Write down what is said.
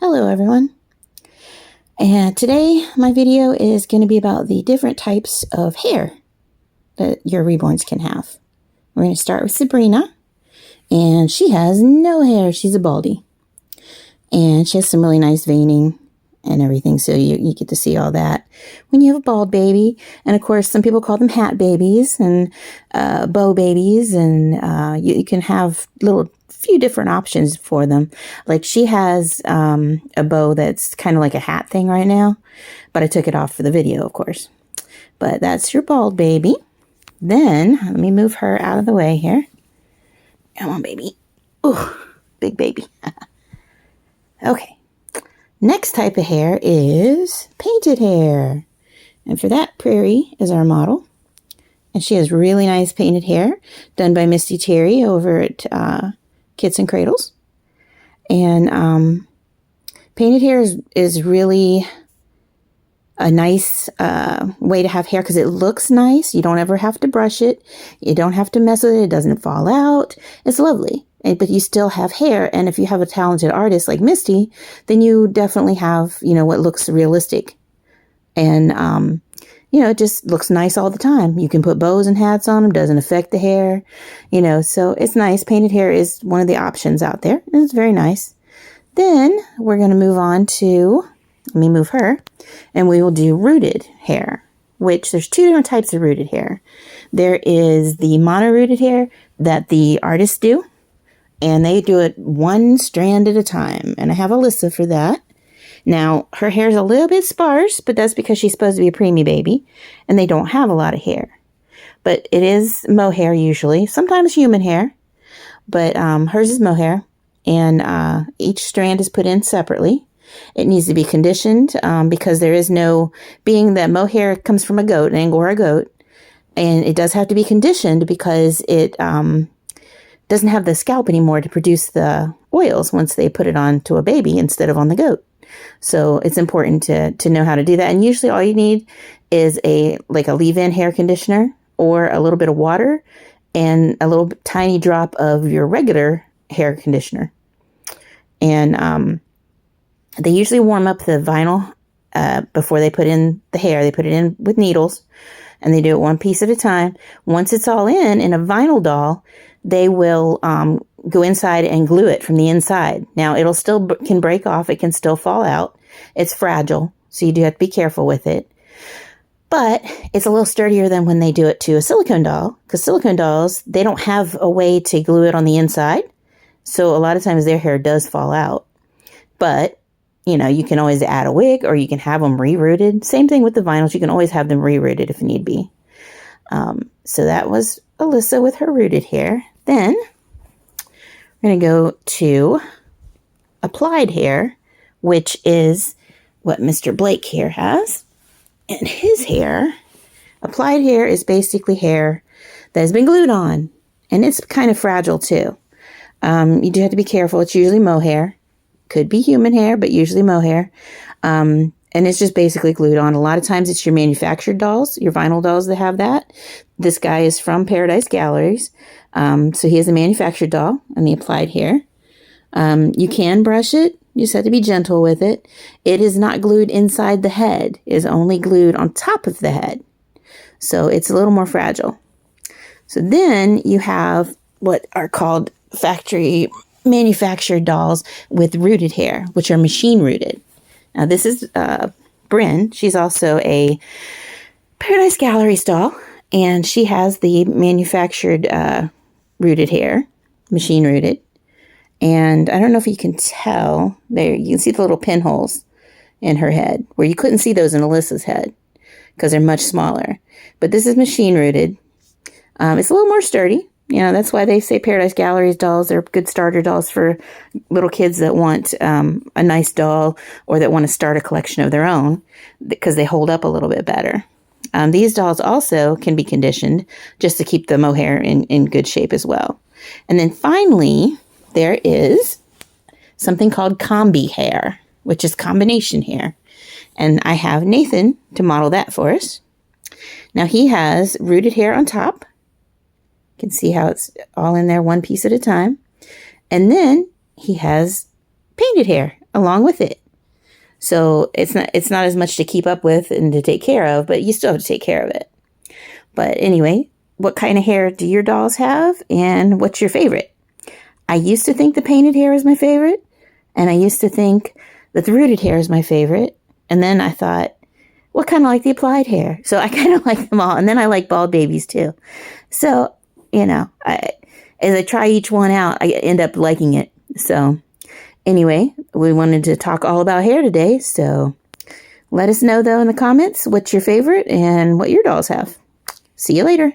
Hello everyone, and today my video is going to be about the different types of hair that your reborns can have. We're going to start with Sabrina, and she has no hair. She's a baldy, and she has some really nice veining and everything, so you get to see all that when you have a bald baby. And of course, some people call them hat babies and bow babies, and you can have few different options for them. Like she has a bow that's kind of like a hat thing right now, but I took it off for the video, of course. But that's your bald baby. Then let me move her out of the way here. Come on, baby. Ooh, big baby. Okay. Next type of hair is painted hair. And for that, Prairie is our model. And she has really nice painted hair done by Misty Terry over at Kits and Cradles. And painted hair is really a nice way to have hair because it looks nice. You don't ever have to brush it. You don't have to mess with it. It doesn't fall out. It's lovely. But you still have hair. And if you have a talented artist like Misty, then you definitely have, what looks realistic. And, it just looks nice all the time. You can put bows and hats on them. Doesn't affect the hair, so it's nice. Painted hair is one of the options out there. And it's very nice. Then we're going to move on to, let me move her, and we will do rooted hair, which there's two different types of rooted hair. There is the mono rooted hair that the artists do, and they do it one strand at a time. And I have Alyssa for that. Now, her hair is a little bit sparse, but that's because she's supposed to be a preemie baby, and they don't have a lot of hair. But it is mohair usually, sometimes human hair, but hers is mohair, and each strand is put in separately. It needs to be conditioned because there is no, being that mohair comes from a goat, an Angora goat, and it does have to be conditioned because it doesn't have the scalp anymore to produce the oils once they put it on to a baby instead of on the goat. So it's important to know how to do that. And usually all you need is a leave-in hair conditioner or a little bit of water and a little tiny drop of your regular hair conditioner. And they usually warm up the vinyl before they put in the hair. They put it in with needles, and they do it one piece at a time. Once it's all in a vinyl doll, they will go inside and glue it from the inside. Now, it'll still can break off. It can still fall out. It's fragile, so you do have to be careful with it. But it's a little sturdier than when they do it to a silicone doll, because silicone dolls, they don't have a way to glue it on the inside. So a lot of times their hair does fall out. But, you can always add a wig, or you can have them re-rooted. Same thing with the vinyls. You can always have them re-rooted if need be. So that was Alyssa with her rooted hair. Then we're going to go to applied hair, which is what Mr. Blake here has. And his hair, applied hair, is basically hair that has been glued on. And it's kind of fragile too. You do have to be careful. It's usually mohair. Could be human hair, but usually mohair. And it's just basically glued on. A lot of times it's your manufactured dolls, your vinyl dolls that have that. This guy is from Paradise Galleries. So he has a manufactured doll and the applied hair. You can brush it. You just have to be gentle with it. It is not glued inside the head. It is only glued on top of the head. So it's a little more fragile. So then you have what are called factory manufactured dolls with rooted hair, which are machine rooted. Now, this is Bryn. She's also a Paradise Galleries doll, and she has the manufactured rooted hair, machine rooted. And I don't know if you can tell, there you can see the little pinholes in her head, where you couldn't see those in Alyssa's head because they're much smaller. But this is machine rooted. It's a little more sturdy. That's why they say Paradise Galleries dolls are good starter dolls for little kids that want a nice doll or that want to start a collection of their own, because they hold up a little bit better. These dolls also can be conditioned just to keep the mohair in good shape as well. And then finally, there is something called combi hair, which is combination hair. And I have Nathan to model that for us. Now, he has rooted hair on top. You can see how it's all in there one piece at a time. And then he has painted hair along with it. So it's not as much to keep up with and to take care of, but you still have to take care of it. But anyway, what kind of hair do your dolls have, and what's your favorite? I used to think the painted hair is my favorite, and I used to think that the rooted hair is my favorite. And then I thought, well, kind of like the applied hair. So I kind of like them all. And then I like bald babies too. So, you know, as I try each one out, I end up liking it. So anyway, we wanted to talk all about hair today. So let us know, though, in the comments what's your favorite and what your dolls have. See you later.